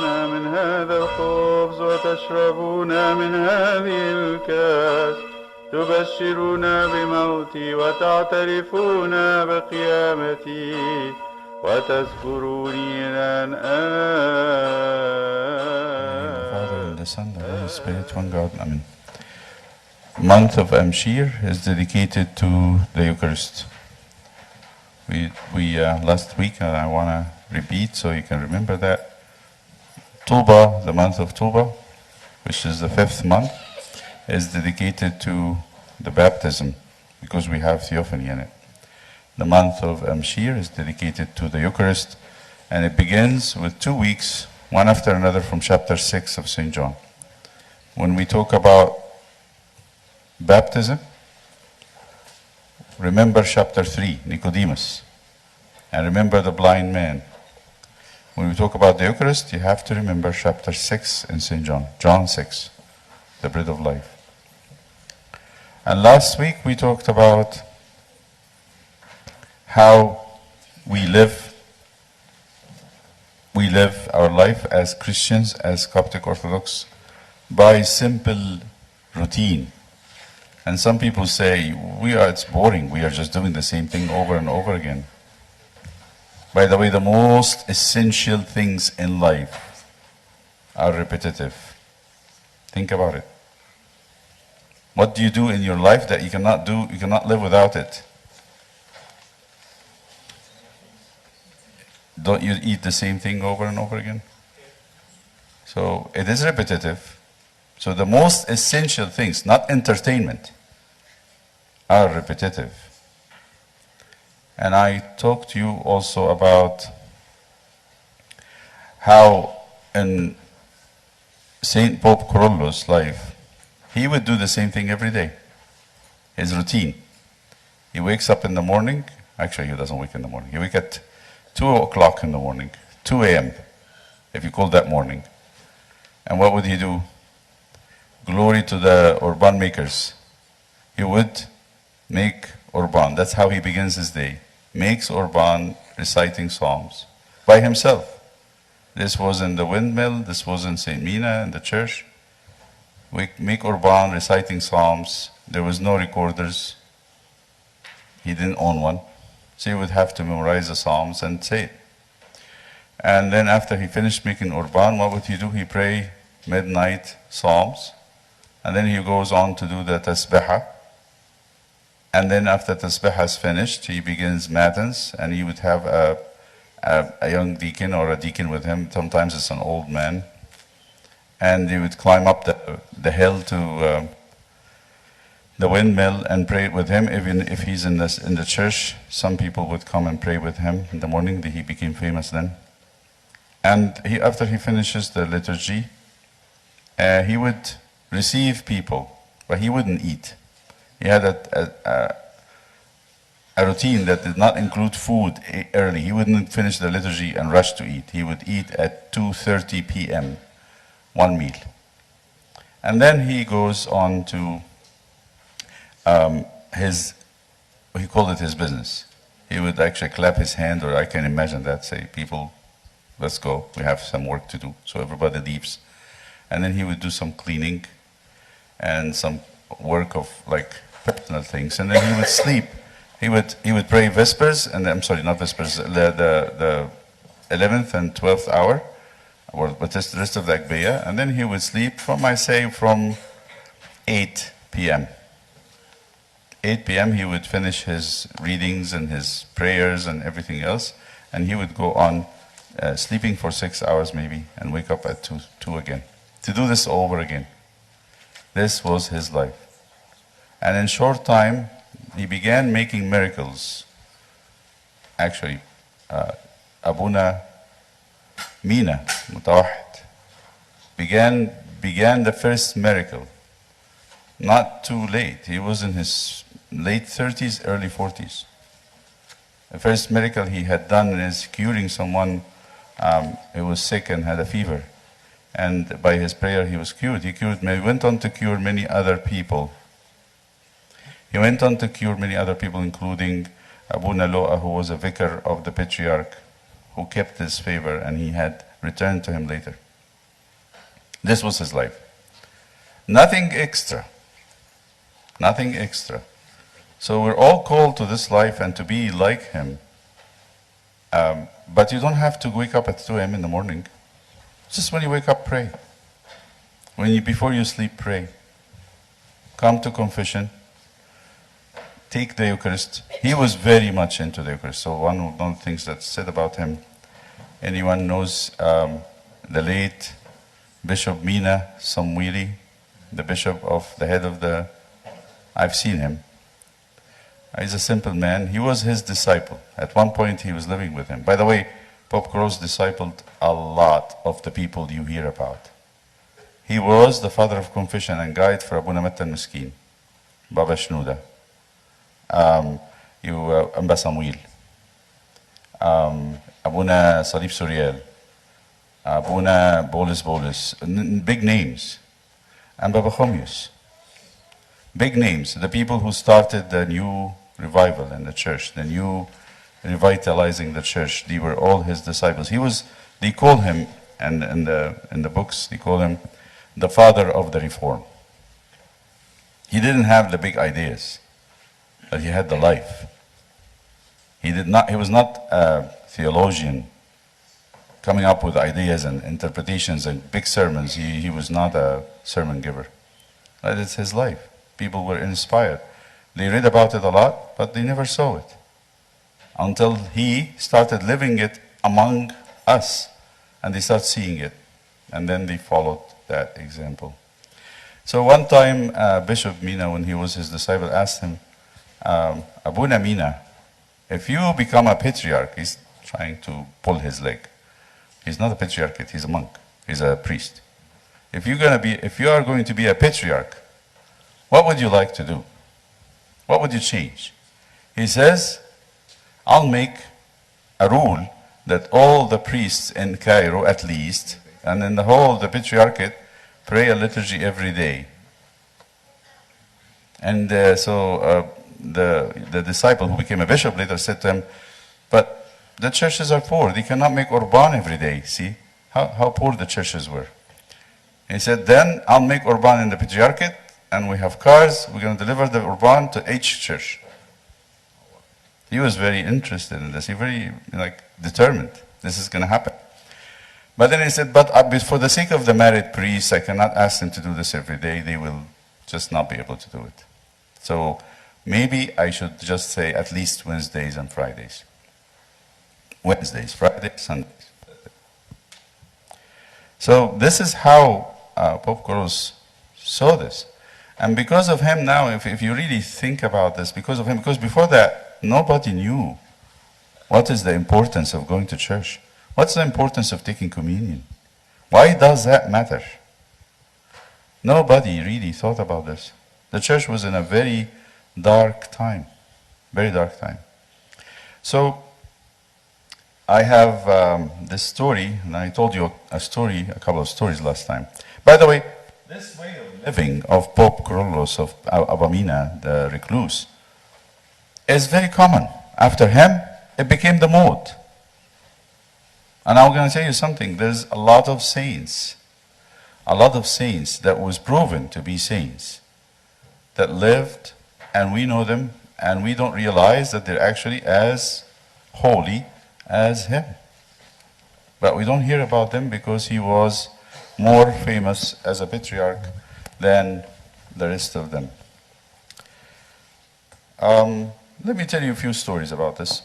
من هذا الخبز وتشربون من هذه الكاس تبشرون بموتي وتعترفون بقيامتي وتذكروني الآن. Father, and the Son, and the Holy Spirit, one God. Amen. Month of Amshir is dedicated to the Eucharist. We last week, and I want to repeat so you can remember that, Tuba, the month of Tuba, which is the 5th month, is dedicated to the baptism because we have theophany in it. The month of Amshir is dedicated to the Eucharist, and it begins with 2 weeks, one after another, from chapter 6 of St. John. When we talk about baptism, remember chapter 3, Nicodemus, and remember the blind man. When we talk about the Eucharist, you have to remember chapter 6 in St. John, John 6, the bread of life. And last week we talked about how we live our life as Christians, as Coptic Orthodox, by simple routine. And some people say, it's boring, we are just doing the same thing over and over again. By the way, the most essential things in life are repetitive. Think about it. What do you do in your life that you cannot live without it? Don't you eat the same thing over and over again? So it is repetitive. So the most essential things, not entertainment, are repetitive. And I talked to you also about how in Saint Pope Kyrillos' life, he would do the same thing every day. His routine. He wakes up in the morning. Actually, he doesn't wake in the morning. He wakes at 2 o'clock in the morning, 2 a.m., if you call that morning. And what would he do? Glory to the Urban makers. He would make Urban. That's how he begins his day. Makes Urban reciting psalms by himself. This was in the windmill, this was in St. Mina, in the church. We make Urban reciting psalms. There was no recorders. He didn't own one. So he would have to memorize the psalms and say it. And then after he finished making Urban, what would he do? He pray midnight psalms. And then he goes on to do the tasbihah. And then after tasbihah is finished, he begins matins, and he would have a young deacon or a deacon with him. Sometimes it's an old man. And they would climb up the hill to the windmill and pray with him. Even if he's in the church, some people would come and pray with him in the morning. He became famous then. And after he finishes the liturgy, he would receive people, but he wouldn't eat. He had a routine that did not include food early. He wouldn't finish the liturgy and rush to eat. He would eat at 2:30 p.m., one meal. And then he goes on to he called it his business. He would actually clap his hand, or I can imagine that, say, people, let's go, we have some work to do. So everybody leaves. And then he would do some cleaning and some work of like personal things. And then he would sleep. He would pray Vespers, and I'm sorry, not Vespers, the 11th and 12th hour, or but just the rest of the Agbeya. And then he would sleep from 8 p.m. 8 p.m. he would finish his readings and his prayers and everything else, and he would go on sleeping for 6 hours maybe, and wake up at 2 again. To do this over again. This was his life. And in short time, he began making miracles. Actually, Abuna Mina, Mutawahid, began the first miracle. Not too late. He was in his late 30s, early 40s. The first miracle he had done is curing someone who was sick and had a fever. And by his prayer, he was cured. He went on to cure many other people. He went on to cure many other people, including Abu Naloa, who was a vicar of the Patriarch, who kept his favor, and he had returned to him later. This was his life. Nothing extra. Nothing extra. So we're all called to this life and to be like him. But you don't have to wake up at 2 a.m. in the morning. Just when you wake up, pray. Before you sleep, pray. Come to confession. Take the Eucharist. He was very much into the Eucharist. So one of the things that's said about him, anyone knows the late Bishop Mina Samwili, the bishop of the head of the, I've seen him. He's a simple man. He was his disciple. At one point he was living with him. By the way, Pope Gross discipled a lot of the people you hear about. He was the father of confession and guide for Abuna Matta al-Miskin, Baba Shnuda, Amba Samuel, Abuna Salib Suriel, Abuna Bolis, big names, and Baba Chomius. Big names, the people who started the new revival in the church, the new revitalizing the church. They were all his disciples. They call him, and in the books, they call him the father of the reform. He didn't have the big ideas, but he had the life. He was not a theologian coming up with ideas and interpretations and big sermons. He was not a sermon giver. That is his life. People were inspired. They read about it a lot, but they never saw it until he started living it among us, and they start seeing it, and then they followed that example. So one time, Bishop Mina, when he was his disciple, asked him, Abuna Mina, if you become a patriarch, he's trying to pull his leg. He's not a patriarch, he's a monk, he's a priest. If you are going to be a patriarch, what would you like to do? What would you change? He says, I'll make a rule that all the priests in Cairo, at least, and in the whole of the patriarchate, pray a liturgy every day. And so the disciple who became a bishop later said to him, but the churches are poor. They cannot make Urban every day. See how poor the churches were. He said, then I'll make Urban in the patriarchate, and we have cars. We're going to deliver the Urban to each church. He was very interested in this. He very determined this is going to happen. But then he said, but for the sake of the married priests, I cannot ask them to do this every day. They will just not be able to do it. So maybe I should just say at least Wednesdays and Fridays. Wednesdays, Fridays, Sundays. So this is how Pope Gross saw this. And because of him now, if you really think about this, because of him, because before that, nobody knew what is the importance of going to church. What's the importance of taking communion? Why does that matter? Nobody really thought about this. The church was in a very dark time, very dark time. So I have this story, and I told you a couple of stories last time. By the way, this way of living of Pope Kyrillos of Abamina, the recluse, is very common. After him, it became the mode. And I'm going to tell you something. There's a lot of saints that was proven to be saints, that lived, and we know them, and we don't realize that they're actually as holy as him. But we don't hear about them because he was more famous as a patriarch than the rest of them. Let me tell you a few stories about this.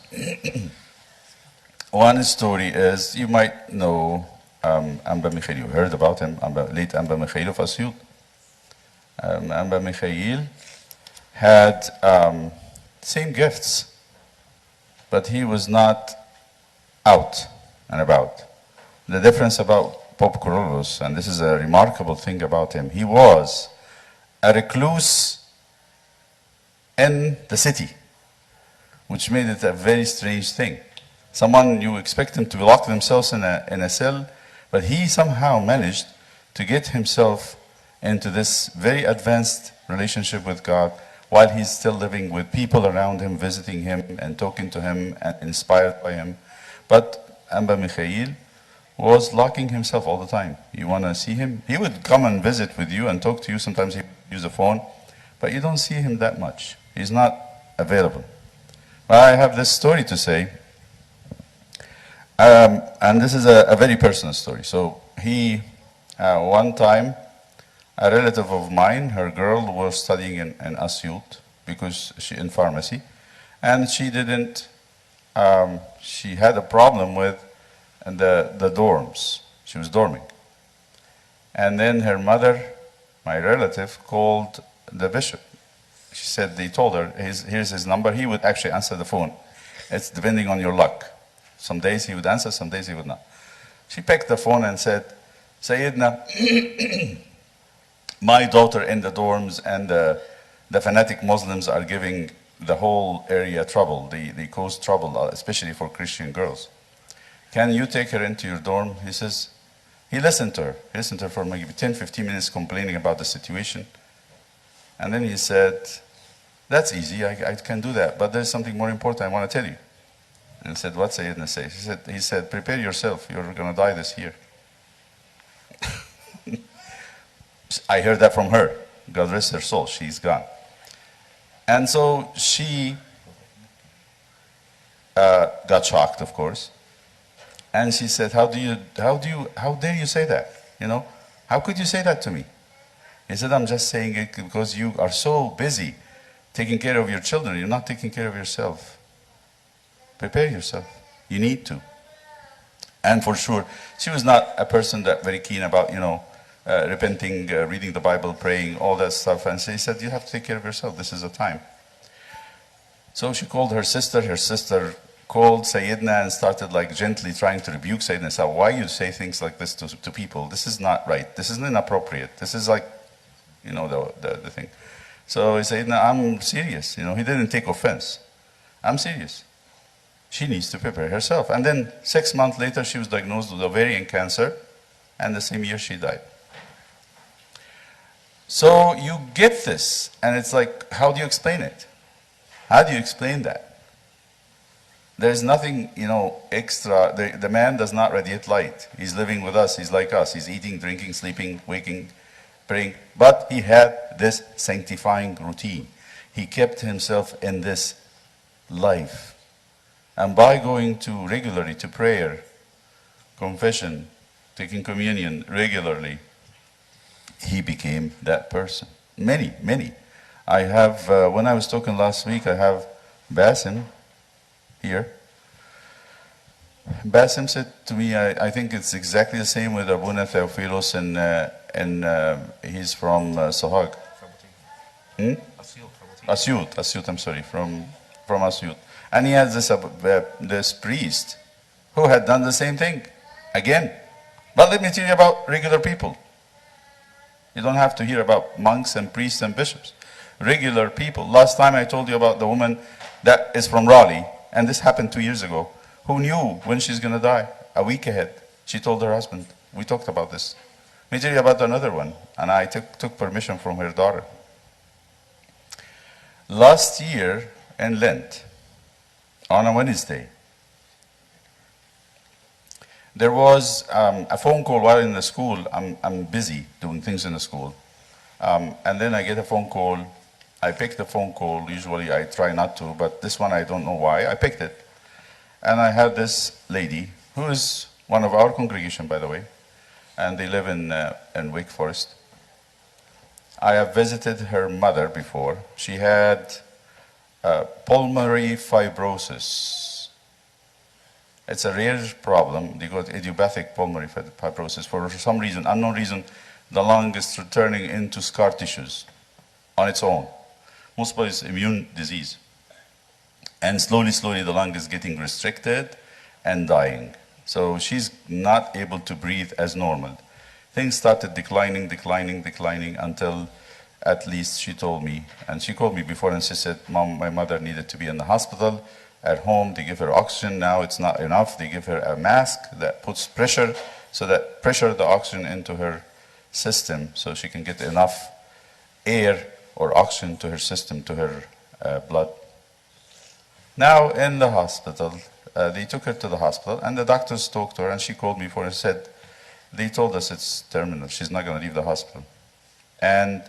One story is, you might know Amba Mikhail. You heard about him, late Amba Mikhail of Asyut. Amba Mikhail had same gifts, but he was not out and about. The difference about Pope Kyrillos, and this is a remarkable thing about him, he was a recluse in the city, which made it a very strange thing. Someone, you expect him to lock themselves in a cell, but he somehow managed to get himself into this very advanced relationship with God while he's still living with people around him, visiting him and talking to him and inspired by him. But Amba Mikhail was locking himself all the time. You want to see him? He would come and visit with you and talk to you. Sometimes he would use the phone, but you don't see him that much. He's not available. But I have this story to say, and this is a very personal story. So one time, a relative of mine, her girl was studying in Asyut because she in pharmacy, and she didn't. She had a problem with the dorms. She was dorming, and then her mother, my relative, called the bishop. She said they told her, here's his number. He would actually answer the phone. It's depending on your luck. Some days he would answer, some days he would not. She picked the phone and said, Sayyidina, my daughter in the dorms and the fanatic Muslims are giving the whole area trouble. They cause trouble, especially for Christian girls. Can you take her into your dorm? He says, he listened to her. He listened to her for maybe 10, 15 minutes complaining about the situation. And then he said, that's easy, I can do that, but there's something more important I want to tell you. And I said, what's Sayyidina say? He said, prepare yourself, you're going to die this year. I heard that from her. God rest her soul, she's gone. And so she got shocked, of course. And she said, how dare you say that? You know, how could you say that to me? He said, I'm just saying it because you are so busy taking care of your children. You're not taking care of yourself. Prepare yourself. You need to. And for sure, she was not a person that very keen about, repenting, reading the Bible, praying, all that stuff. And she said, you have to take care of yourself. This is the time. So she called her sister. Her sister called Sayyidina and started like gently trying to rebuke Sayyidina. So why you say things like this to people? This is not right. This is inappropriate. This is like, the thing. So he said, I'm serious. He didn't take offense. I'm serious. She needs to prepare herself. And then 6 months later, she was diagnosed with ovarian cancer, and the same year she died. So you get this, and it's like, how do you explain it? How do you explain that? There's nothing, extra. The man does not radiate light. He's living with us. He's like us. He's eating, drinking, sleeping, waking, praying. But he had this sanctifying routine. He kept himself in this life. And by going regularly to prayer, confession, taking communion regularly, he became that person. Many. I have, when I was talking last week, I have Basim here. Basim said to me, I think it's exactly the same with Abuna Theophilos, and he's from Sohag. Asyut, I'm sorry, from Asyut. And he has this priest who had done the same thing again. But let me tell you about regular people. You don't have to hear about monks and priests and bishops. Regular people. Last time I told you about the woman that is from Raleigh, and this happened 2 years ago, who knew when she's going to die. A week ahead, she told her husband. We talked about this. Let me tell you about another one, and I took permission from her daughter. Last year in Lent, on a Wednesday, there was a phone call while in the school. I'm busy doing things in the school. And then I get a phone call. I pick the phone call. Usually I try not to, but this one I don't know why. I picked it. And I had this lady, who is one of our congregation, by the way, and they live in Wake Forest. I have visited her mother before. She had pulmonary fibrosis. It's a rare problem. They got idiopathic pulmonary fibrosis. For some reason, unknown reason, the lung is turning into scar tissues on its own. Most of it is immune disease. And slowly, the lung is getting restricted and dying. So she's not able to breathe as normal. Things started declining until at least she told me, and she called me before and she said, Mom, my mother needed to be in the hospital. At home, they give her oxygen. Now it's not enough. They give her a mask that puts pressure, so that pressure the oxygen into her system so she can get enough air or oxygen to her system, to her blood. Now in the hospital, they took her to the hospital, and the doctors talked to her, and she called me and said, they told us it's terminal. She's not going to leave the hospital. And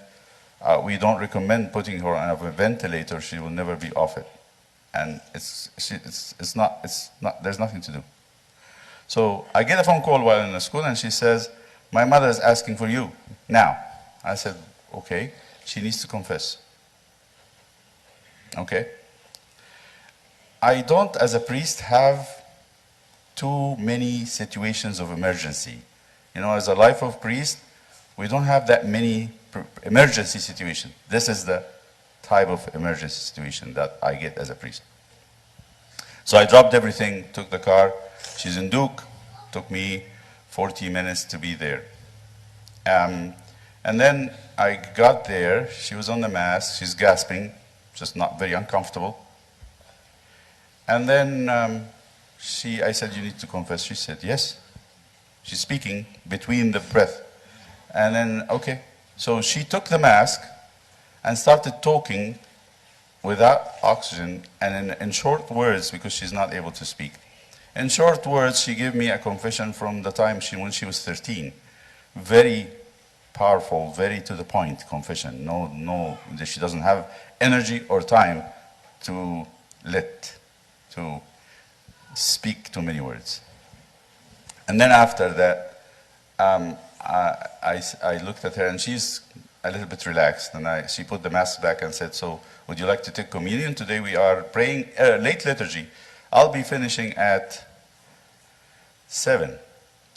we don't recommend putting her on a ventilator. She will never be off it. And it's not, there's nothing to do. So I get a phone call while in the school, and she says, my mother is asking for you now. I said, okay, she needs to confess. Okay. I don't, as a priest, have too many situations of emergency. You know, as a life of priest, we don't have that many emergency situations. This is the type of emergency situation that I get as a priest. So I dropped everything, took the car. She's in Duke. Took me 40 minutes to be there. And then I got there. She was on the mask. She's gasping, just not very uncomfortable. And then I said, you need to confess. She said, yes. She's speaking between the breath. And then, okay. So she took the mask and started talking without oxygen and in short words, because she's not able to speak. In short words, she gave me a confession from the time when she was 13. Very powerful, very to the point confession. No, she doesn't have energy or time to speak too many words. And then after that, I looked at her, and she's a little bit relaxed, and she put the mask back and said, so would you like to take communion? Today we are praying late liturgy. I'll be finishing at 7.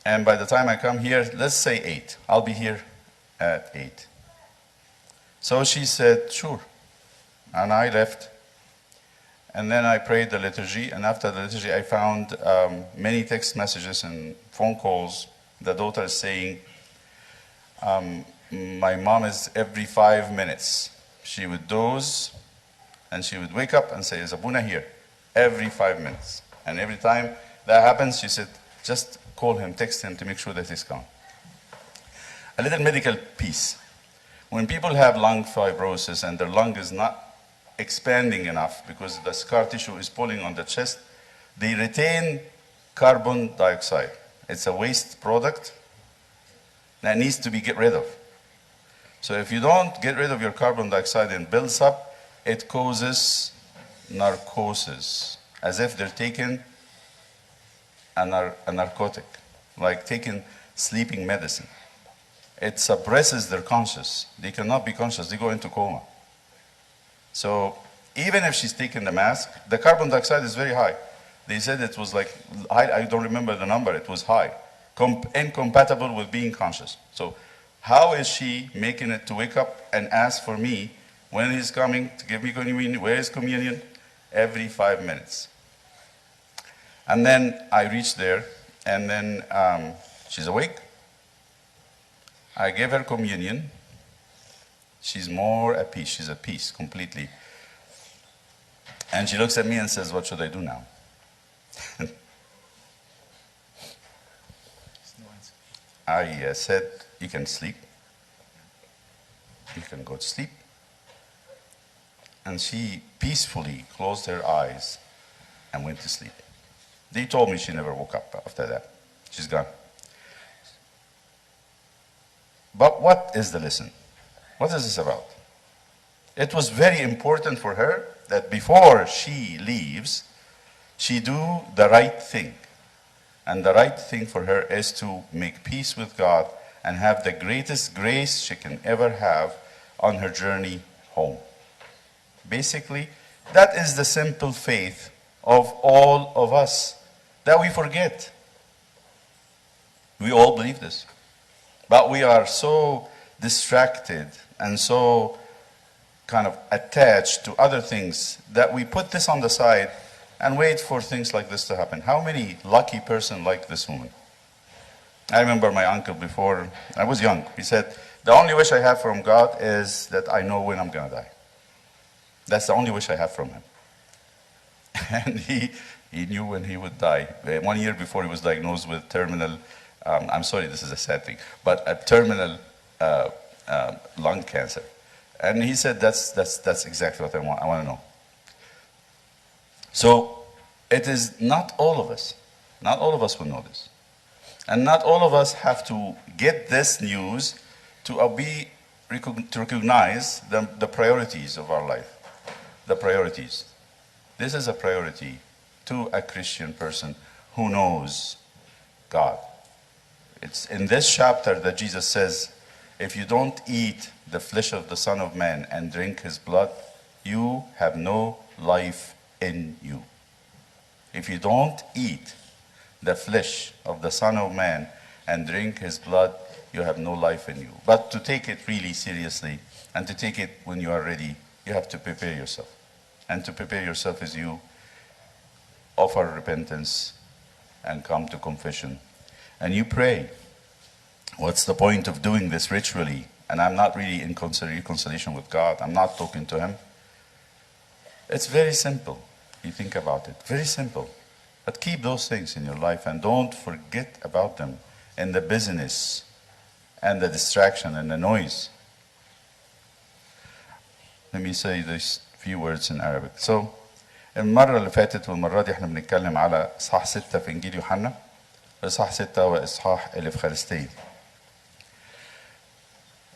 And by the time I come here, let's say 8. I'll be here at 8. So she said, sure. And I left. And then I prayed the liturgy. And after the liturgy, I found many text messages and phone calls. The daughter is saying, my mom is every 5 minutes. She would doze, and she would wake up and say, is Abuna here? Every 5 minutes. And every time that happens, she said, just call him, text him to make sure that he's gone. A little medical piece. When people have lung fibrosis and their lung is not expanding enough because the scar tissue is pulling on the chest, they retain carbon dioxide. It's a waste product that needs to be get rid of. So if you don't get rid of your carbon dioxide and builds up, it causes narcosis, as if they're taking a narcotic, like taking sleeping medicine. It suppresses their conscious. They cannot be conscious. They go into coma. So even if she's taking the mask, the carbon dioxide is very high. They said it was like, I don't remember the number, it was high. Incompatible with being conscious. So how is she making it to wake up and ask for me when he's coming to give me communion? Where is communion? Every 5 minutes. And then I reached there, and then she's awake. I gave her communion. She's more at peace. She's at peace completely. And she looks at me and says, what should I do now? I said, you can sleep. You can go to sleep. And she peacefully closed her eyes and went to sleep. They told me she never woke up after that. She's gone. But what is the lesson? What is this about? It was very important for her that before she leaves, she do the right thing. And the right thing for her is to make peace with God and have the greatest grace she can ever have on her journey home. Basically, that is the simple faith of all of us that we forget. We all believe this. But we are so distracted and so kind of attached to other things that we put this on the side and wait for things like this to happen. How many lucky person like this woman? I remember my uncle before I was young. He said, the only wish I have from God is that I know when I'm going to die. That's the only wish I have from him. And he knew when he would die. 1 year before he was diagnosed with terminal, I'm sorry, this is a sad thing, but a terminal lung cancer. And he said, that's exactly what I want to know. So It is not all of us. Not all of us will know this. And not all of us have to get this news to recognize the priorities of our life. The priorities. This is a priority to a Christian person who knows God. It's in this chapter that Jesus says, if you don't eat the flesh of the Son of Man and drink his blood, you have no life in you. If you don't eat the flesh of the Son of Man and drink his blood, you have no life in you. But to take it really seriously and to take it when you are ready, you have to prepare yourself. And to prepare yourself is you offer repentance and come to confession. And you pray. What's the point of doing this ritually? And I'm not really in reconciliation with God. I'm not talking to him. It's very simple. You think about it. Very simple. But keep those things in your life and don't forget about them in the busyness and the distraction and the noise. Let me say these few words in Arabic. So, المرة اللي فاتت والمرة دي احنا بنتكلم على إصحاح 6 في إنجيل يوحنا. إصحاح 6 هو إصحاح الإفخارستية.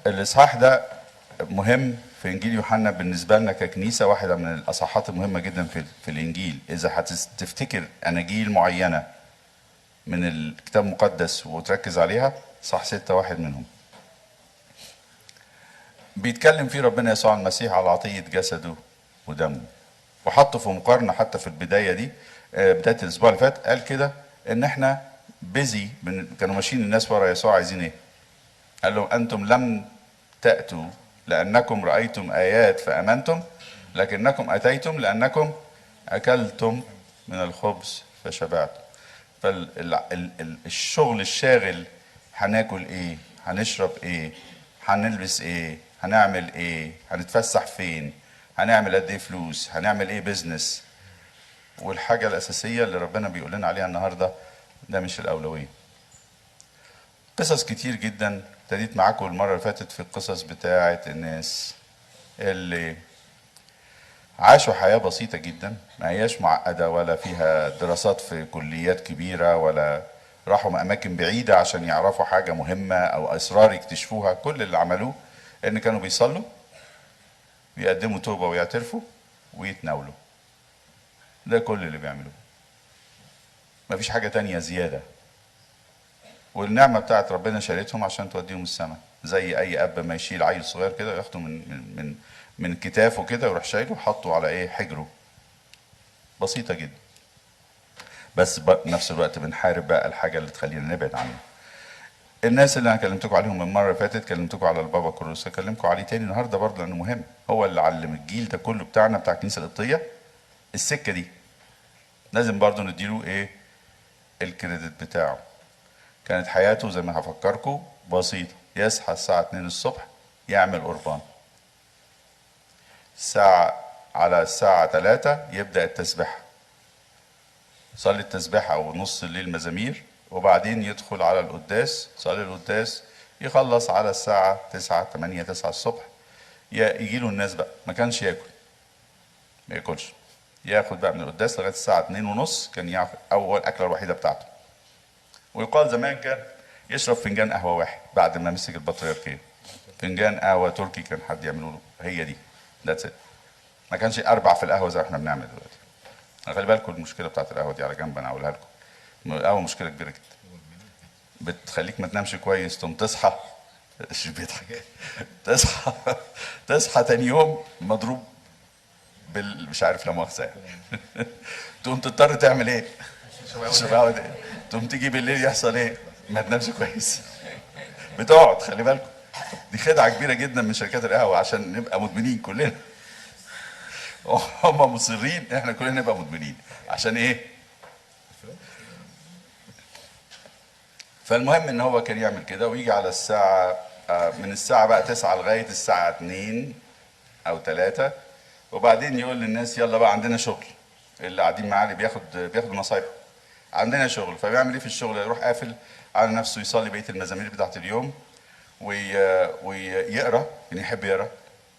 الإصحاح ده مهم في إنجيل يوحنا بالنسبة لنا ككنيسة، واحدة من الأصحاحات المهمة جدا في الإنجيل. إذا هتفتكر أناجيل معينة من الكتاب المقدس وتركز عليها، إصحاح 6 واحد منهم. بيتكلم فيه ربنا يسوع المسيح على عطية جسده ودمه، وحطه في مقارنة حتى في البداية دي، بداية الأسبوع اللي فات قال كده إن إحنا بيزي كانوا ماشيين الناس ورا يسوع عايزين إيه؟ قال لهم أنتم لم تأتوا لأنكم رأيتم آيات فأمنتم، لكنكم أتيتم لأنكم أكلتم من الخبز فشبعتم. فالشغل الشاغل، هناكل إيه؟ هنشرب إيه؟ هنلبس إيه؟ هنعمل إيه؟ هنتفسح فين؟ هنعمل قد إيه فلوس؟ هنعمل إيه بيزنس؟ والحاجة الأساسية اللي ربنا بيقول لنا عليها النهاردة ده مش الأولوية. قصص كتير جدا ابتديت معاكم المرة اللي فاتت في القصص بتاعة الناس اللي عاشوا حياة بسيطة جدا، ما هياش معقدة ولا فيها دراسات في كليات كبيرة ولا راحوا أماكن بعيدة عشان يعرفوا حاجة مهمة أو أسرار يكتشفوها. كل اللي عملوه إن كانوا بيصلوا، بيقدموا توبة ويعترفوا ويتناولوا. ده كل اللي بيعملوه، مفيش حاجة تانية زيادة. والنعمة بتاعت ربنا شالتهم عشان توديهم السماء، زي أي أب ما يشيل عيل صغير كده وياخده من كتافه كده ويروح شايله وحطه على إيه؟ حجره. بسيطة جدا. بس بنفس الوقت بنحارب بقى الحاجة اللي تخلينا نبعد عنها. الناس اللي أنا كلمتكم عليهم المرة اللي فاتت، كلمتكم على البابا كروس، أكلمكم عليه تاني النهاردة برضه لأنه مهم. هو اللي علم الجيل ده كله بتاعنا بتاع الكنيسة القبطية السكة دي. لازم برضه نديله إيه؟ الكريدت بتاعه. كانت حياته زي ما هفكركم بسيطة. يصحى الساعة 2 الصبح يعمل قربان. على الساعة 3 يبدأ التسبيحة. صلي التسبيحة أو نص الليل مزامير، وبعدين يدخل على القداس، صلي القداس، يخلص على الساعة 9 8 9 الصبح. يجيله الناس بقى، ما كانش ياكل، ما ياكلش، ياخد بقى من القداس لغاية الساعة 2 ونص، كان ياخد أول أكلة الوحيدة بتاعته. ويقال زمان كان يشرب فنجان قهوة واحد بعد ما مسك البطريركية. فنجان قهوة تركي كان حد يعمله له، هي دي، ذاتس ات. ما كانش أربع في القهوة زي ما احنا بنعمل دلوقتي. خلي بالكم المشكلة بتاعت القهوة دي على جنب، أنا هقولها لكم. القهوة مشكلة كبيرة جدا، بتخليك ما تنامش كويس، تقوم تصحى بيضحك تصحى تاني يوم مضروب مش عارف، لا مؤاخذة يعني. تقوم تضطر تعمل ايه؟ شباب ايه؟ تقوم تيجي بالليل يحصل ايه؟ ما تنامش كويس. بتقعد. خلي بالكم دي خدعة كبيرة جدا من شركات القهوة عشان نبقى مدمنين كلنا. هم مصرين احنا كلنا نبقى مدمنين عشان ايه؟ فالمهم ان هو كان يعمل كده ويجي على الساعة من الساعة بقى 9 لغاية الساعة 2 أو 3، وبعدين يقول للناس يلا بقى عندنا شغل. اللي قاعدين معاه اللي بياخد نصايح، عندنا شغل. فبيعمل ايه في الشغل؟ يروح قافل على نفسه، يصلي بقية المزامير بتاعت اليوم ويقرا، يعني يحب يقرا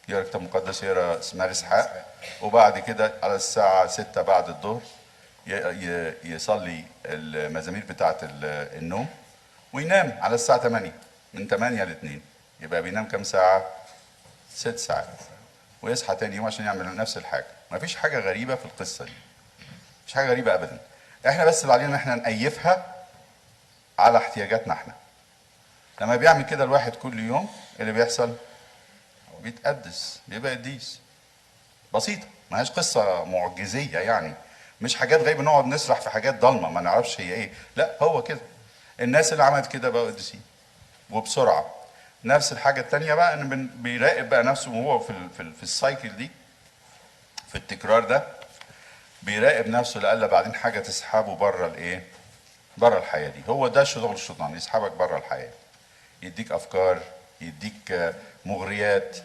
كتاب مقدس، يقرا اسمها اسحاق. وبعد كده على الساعة 6 بعد الظهر يصلي المزامير بتاعة النوم وينام على الساعة 8، من 8 ل 2، يبقى بينام كام ساعة؟ 6 ساعات، ويصحى تاني يوم عشان يعمل نفس الحاجة. مفيش حاجة غريبة في القصة دي، مفيش حاجة غريبة أبدا. احنا بس اللي علينا ان احنا نأيفها على احتياجاتنا احنا. لما بيعمل كده الواحد كل يوم، اللي بيحصل بيتقدس، بيبقى قديس. بسيطة، ما هيش قصة معجزية يعني، مش حاجات غايبة نقعد نسرح في حاجات ضلمة ما نعرفش هي ايه، لا هو كده. الناس اللي عملت كده بقوا قديسين وبسرعة. نفس الحاجة التانية بقى ان بيراقب بقى نفسه وهو في السايكل دي، في التكرار ده، بيراقب نفسه لألا بعدين حاجة تسحبه بره الايه؟ بره الحياة دي. هو ده شغل الشيطان، يسحبك بره الحياة، يديك افكار، يديك مغريات،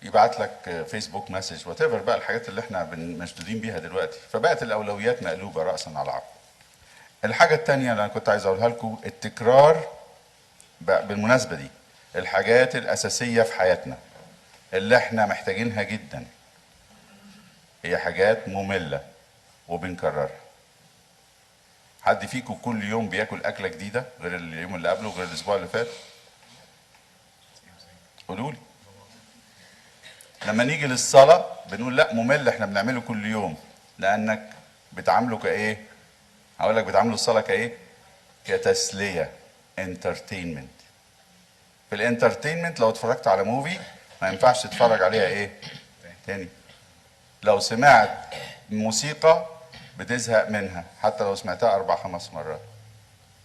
يبعت لك فيسبوك مسج، وات ايفر بقى الحاجات اللي احنا مشدودين بيها دلوقتي. فبقت الاولويات مقلوبه راسا على عقب. الحاجه الثانيه اللي انا كنت عايز اقولها لكم، التكرار بقى بالمناسبه دي الحاجات الاساسيه في حياتنا اللي احنا محتاجينها جدا، هي حاجات ممله وبنكررها. حد فيكم كل يوم بياكل اكله جديده غير اليوم اللي قبله غير الاسبوع اللي فات؟ قولوا لي. لما نيجي للصلاه بنقول لا ممل، احنا بنعمله كل يوم، لانك بتعامله كايه؟ هقول لك بتعاملوا الصلاه كايه؟ كتسليه، انترتينمنت. في الانترتينمنت لو اتفرجت على موفي ما ينفعش تتفرج عليها ايه؟ تاني. لو سمعت موسيقى بتزهق منها حتى لو سمعتها 4-5 مرات.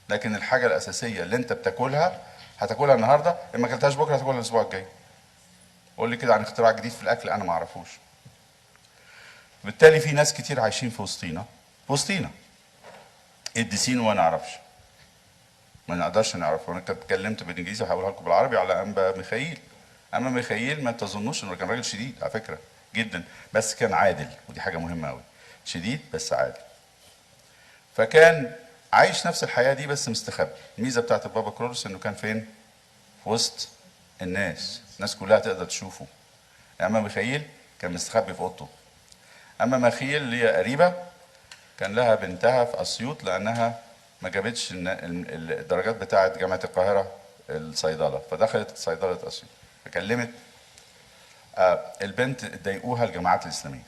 لكن الحاجه الاساسيه اللي انت بتاكلها هتاكلها النهارده، ان ما اكلتهاش بكره هتاكلها الاسبوع الجاي. قول لي كده عن اختراع جديد في الاكل انا ما اعرفوش. بالتالي في ناس كتير عايشين في وسطينا، في وسطينا قديسين وما نعرفش، ما نقدرش نعرفه. انا اتكلمت بالانجليزي وهقولها لكم بالعربي على انبا ميخائيل. اما ميخائيل ما تظنوش انه كان راجل شديد على فكره جدا، بس كان عادل، ودي حاجه مهمه قوي. شديد بس عادل. فكان عايش نفس الحياه دي بس مستخبي. الميزه بتاعت البابا كرولوس انه كان فين؟ في وسط الناس كلها تقدر تشوفه. اما ميخائيل كان مستخبي في اوضته. اما ميخائيل اللي هي قريبه كان لها بنتها في اسيوط لانها ما جابتش الدرجات بتاعه جامعه القاهره الصيدله، فدخلت صيدله اسيوط. فكلمت البنت، ضايقوها الجماعات الاسلاميه،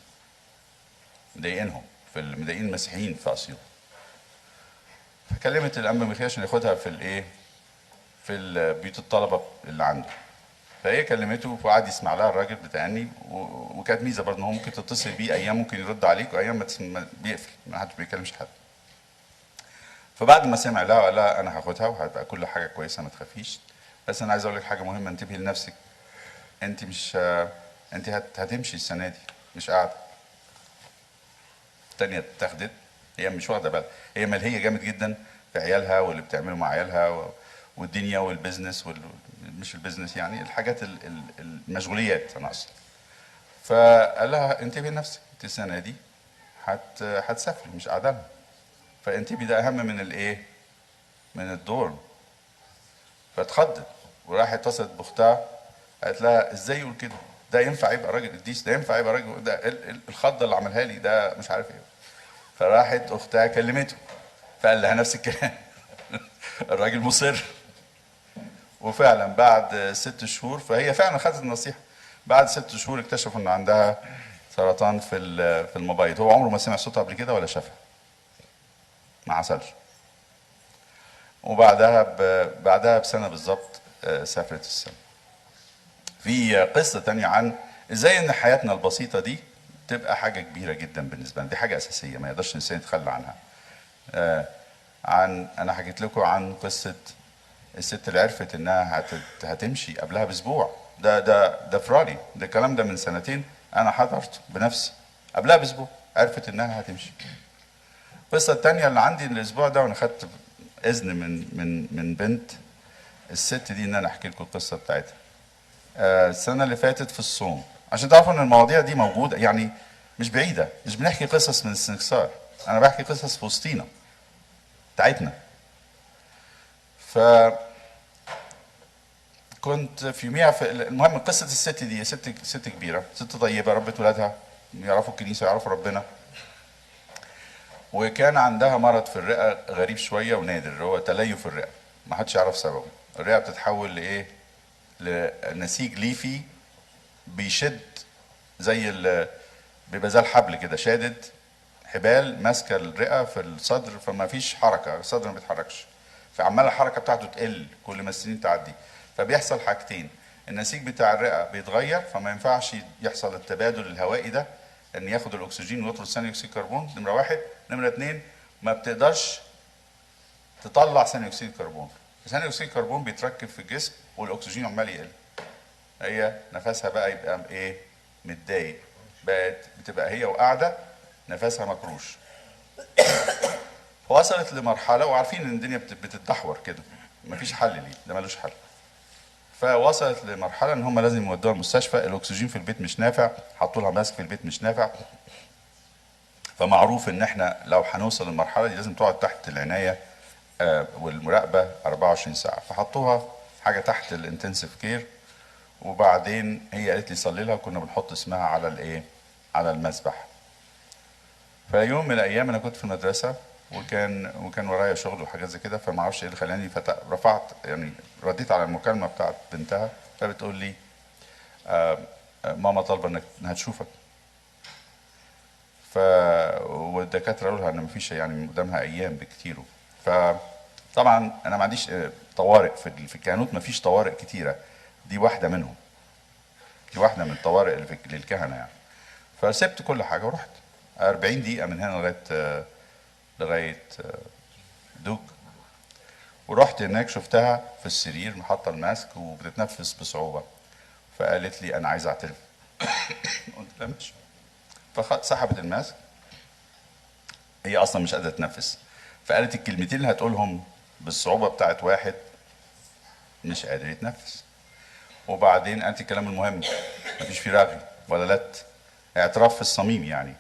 مضايقينهم مضايقين المسيحيين في اسيوط. فكلمت الانبا ميخائيل عشان ياخدها في الايه؟ في بيوت الطلبه اللي عنده. فهي كلمته وقعد يسمع لها الراجل بتاعني، وكانت ميزه برضه ان هو ممكن تتصل بيه ايام ممكن يرد عليك، وايام ما بيقفل، ما حدش بيكلمش حد. فبعد ما سمع لها وقال لها انا هاخدها وهتبقى كل حاجه كويسه ما تخافيش، بس انا عايز اقول لك حاجه مهمه، انتبهي لنفسك. انت مش انت هتمشي السنه دي، مش قاعده. الثانيه اتاخدت، هي مش واخده بالها، هي ملهيه جامد جدا في عيالها واللي بتعمله مع عيالها والدنيا والبزنس مش البزنس يعني الحاجات المشغوليات انا اقصد. فقال لها انتبهي لنفسك، انت السنه دي هتسافري مش قاعده لها، فانتبهي، ده اهم من الايه؟ من الدور. فاتخضت وراح اتصلت باختها، قالت لها ازاي يقول كده؟ ده ينفع يبقى راجل قديس؟ ده ينفع يبقى راجل؟ ده الخضه اللي عملها لي ده مش عارف ايه. فراحت اختها كلمته فقال لها نفس الكلام. الراجل مصر. وفعلا بعد 6 شهور، فهي فعلا خدت النصيحه، بعد 6 شهور اكتشفوا ان عندها سرطان في المبيض. هو عمره ما سمع صوتها قبل كده ولا شافها، ما حصلش. بعدها بسنه بالظبط سافرت السما. في قصه تانية عن ازاي ان حياتنا البسيطه دي تبقى حاجه كبيره جدا بالنسبه لنا، دي حاجه اساسيه ما يقدرش الانسان يتخلى عنها. انا حكيت لكم عن قصه الست اللي عرفت انها هتمشي قبلها باسبوع. ده فرالي، ده الكلام ده من 2 سنين، انا حضرت بنفسي. قبلها باسبوع عرفت انها هتمشي. القصه الثانيه اللي عندي الاسبوع ده، وانا خدت اذن من بنت الست دي ان انا احكي لكم القصه بتاعتها. السنه اللي فاتت في الصوم، عشان تعرفوا ان المواضيع دي موجوده يعني، مش بعيده، مش بنحكي قصص من السنكسار، انا بحكي قصص في وسطينا بتاعتنا. ف كنت في يوميها المهم قصه الست دي ست كبيره، ست طيبه، ربت ولادها يعرفوا الكنيسه يعرفوا ربنا، وكان عندها مرض في الرئه غريب شويه ونادر، هو تليف الرئه، ما حدش يعرف سببه. الرئه بتتحول لايه؟ لنسيج ليفي بيشد زي بيبقى زي الحبل كده شادد، حبال ماسكه الرئه في الصدر، فما فيش حركه، الصدر ما بيتحركش، فعمال الحركه بتاعته تقل كل ما السنين تعدي. فبيحصل حاجتين، النسيج بتاع الرئه بيتغير، فما ينفعش يحصل التبادل الهوائي ده، ان ياخد الاكسجين ويطرد ثاني اكسيد الكربون، نمره واحد. نمره اتنين، ما بتقدرش تطلع ثاني اكسيد الكربون. ثاني اكسيد الكربون بيتركب في الجسم والاكسجين عمال يقل، هي نفسها بقى يبقى ايه؟ متضايق، بتبقى هي وقاعده نفسها مكروش. فوصلت لمرحله، وعارفين ان الدنيا بتتدحور كده، مفيش حل ليه، ده ملوش حل. فوصلت لمرحله ان هم لازم يودوها المستشفى، الاكسجين في البيت مش نافع، حطوا لها ماسك في البيت مش نافع. فمعروف ان احنا لو هنوصل للمرحله دي لازم تقعد تحت العنايه والمراقبه 24 ساعه، فحطوها حاجه تحت الانتنسيف كير. وبعدين هي قالت لي صلي لها، كنا بنحط اسمها على الايه؟ على المسبح. فيوم من الايام انا كنت في المدرسه، وكان ورايا شغل وحاجات زي كده، فما اعرفش ايه اللي خلاني رفعت يعني رديت على المكالمه بتاعت بنتها، فبتقول لي ماما طالبه انها تشوفك. والدكاتره قالوا لها ان مفيش يعني قدامها ايام بكتير. فطبعا انا ما عنديش طوارئ في الكهنوت، مفيش طوارئ كتيره، دي واحده منهم، دي واحده من الطوارئ اللي للكهنه يعني. فسبت كل حاجه ورحت 40 دقيقه من هنا لغايه دوك. ورحت هناك شفتها في السرير محطه الماسك وبتتنفس بصعوبه، فقالت لي انا عايزه اعترف. قلت لها ماشي. فسحبت الماسك، هي اصلا مش قادره تتنفس، فقالت الكلمتين اللي هتقولهم بالصعوبه بتاعت واحد مش قادر يتنفس. وبعدين قالت الكلام المهم، مفيش فيه رغي ولا لت، اعتراف في الصميم يعني.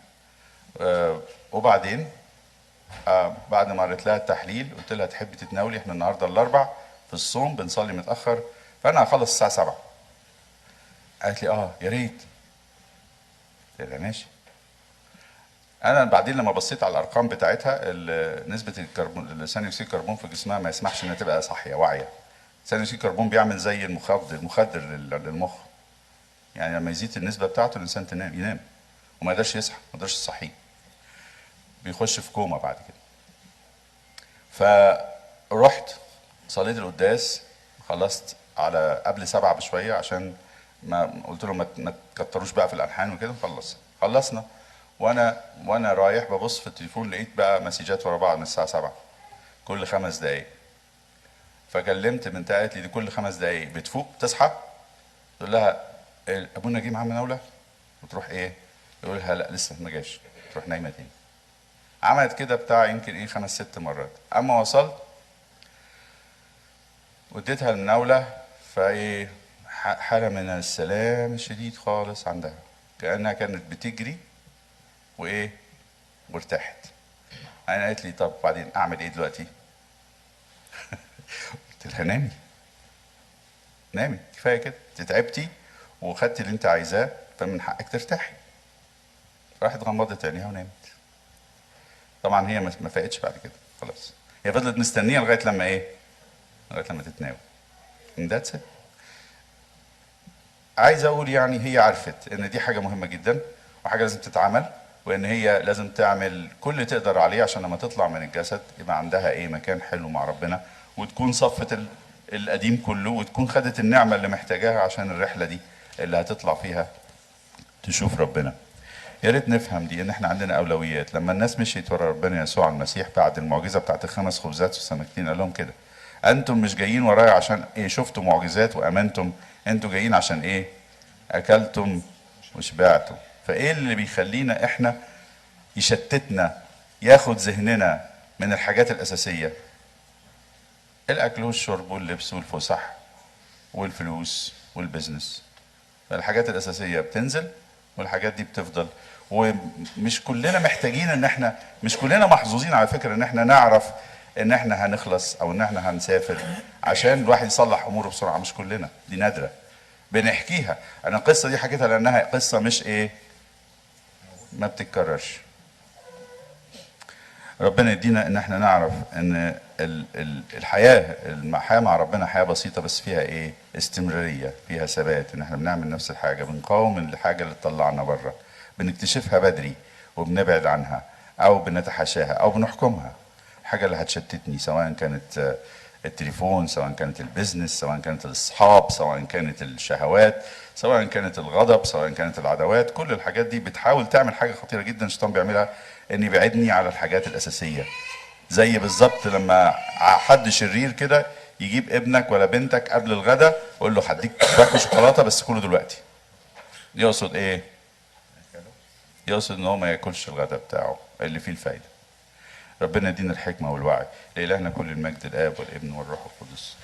وبعدين بعد ما قريت لها التحليل قلت لها تحبي تتناولي؟ احنا النهارده الاربع في الصوم بنصلي متاخر، فانا هخلص الساعه 7. قالت لي يا ريت. قلت لها ماشي. انا بعدين لما بصيت على الارقام بتاعتها، نسبه الكربون، ثاني اكسيد الكربون في جسمها ما يسمحش انها تبقى صاحيه واعيه. ثاني اكسيد الكربون بيعمل زي المخدر للمخ، يعني لما يزيد النسبه بتاعته الانسان ينام وما يقدرش يصحى، ما يقدرش يصحيه، بيخش في كوما بعد كده. فرحت صليت القداس، خلصت على قبل 7 بشويه، عشان ما قلت لهم ما تكتروش بقى في الالحان وكده. خلصنا، وانا رايح ببص في التليفون، لقيت بقى مسجات ورا بعض من الساعه 7 كل 5 دقايق. فكلمت بنتها، قالت لي دي كل 5 دقايق بتفوق تصحى؟ تقول لها ابونا جه معاه مناوله، وتروح ايه؟ يقول لها لا لسه ما جاش، تروح نايمه تاني. عملت كده بتاع يمكن 5 6 مرات. اما وصلت واديتها المناوله، فايه حاله من السلام الشديد خالص عندها، كانها كانت بتجري وايه وارتاحت. انا قالت لي طب بعدين اعمل ايه دلوقتي؟ قلت لها نامي، نامي كفايه كده، تعبتي وخدتي اللي انت عايزاه، فمن حقك ترتاحي. راحت غمضت عينيها ونامت. طبعا هي ما فاقتش بعد كده خلاص، هي فضلت مستنيه لغايه لما ايه؟ لغايه لما تتناول. ذاتس ات. عايز اقول يعني هي عرفت ان دي حاجه مهمه جدا وحاجه لازم تتعمل، وان هي لازم تعمل كل اللي تقدر عليه عشان لما تطلع من الجسد يبقى عندها ايه؟ مكان حلو مع ربنا، وتكون صفت القديم كله، وتكون خدت النعمه اللي محتاجاها عشان الرحله دي اللي هتطلع فيها تشوف ربنا. يا ريت نفهم دي، ان احنا عندنا اولويات. لما الناس مشيت ورا ربنا يسوع المسيح بعد المعجزه بتاعت ال5 خبزات والسمكتين، قال لهم كده: انتم مش جايين ورايا عشان ايه؟ شفتوا معجزات وامنتم، انتوا جايين عشان ايه؟ اكلتم وشبعتم. فايه اللي بيخلينا احنا يشتتنا، ياخد ذهننا من الحاجات الاساسيه؟ الاكل والشرب واللبس والفسح والفلوس والبزنس. الحاجات الاساسيه بتنزل والحاجات دي بتفضل. ومش كلنا محتاجين ان احنا، مش كلنا محظوظين على فكره ان احنا نعرف ان احنا هنخلص او ان احنا هنسافر عشان الواحد يصلح اموره بسرعه. مش كلنا، دي نادره بنحكيها. انا القصه دي حكيتها لانها قصه مش ايه؟ ما بتتكررش. ربنا يدينا ان احنا نعرف ان الحياه مع ربنا حياه بسيطه، بس فيها ايه؟ استمراريه، فيها ثبات، ان احنا بنعمل نفس الحاجه، بنقاوم الحاجه اللي تطلعنا بره، بنكتشفها بدري وبنبعد عنها او بنتحاشاها او بنحكمها. الحاجه اللي هتشتتني، سواء كانت التليفون، سواء كانت البيزنس، سواء كانت الاصحاب، سواء كانت الشهوات، سواء كانت الغضب، سواء كانت العداوات، كل الحاجات دي بتحاول تعمل حاجه خطيره جدا الشيطان بيعملها، ان يبعدني على الحاجات الاساسيه. زي بالظبط لما حد شرير كده يجيب ابنك ولا بنتك قبل الغدا ويقول له هديك باكو شوكولاته بس كله دلوقتي. يقصد ايه؟ يقصد ان هو ما ياكلش الغدا بتاعه اللي فيه الفايده. ربنا يدينا الحكمه والوعي. لإلهنا كل المجد، الاب والابن والروح القدس.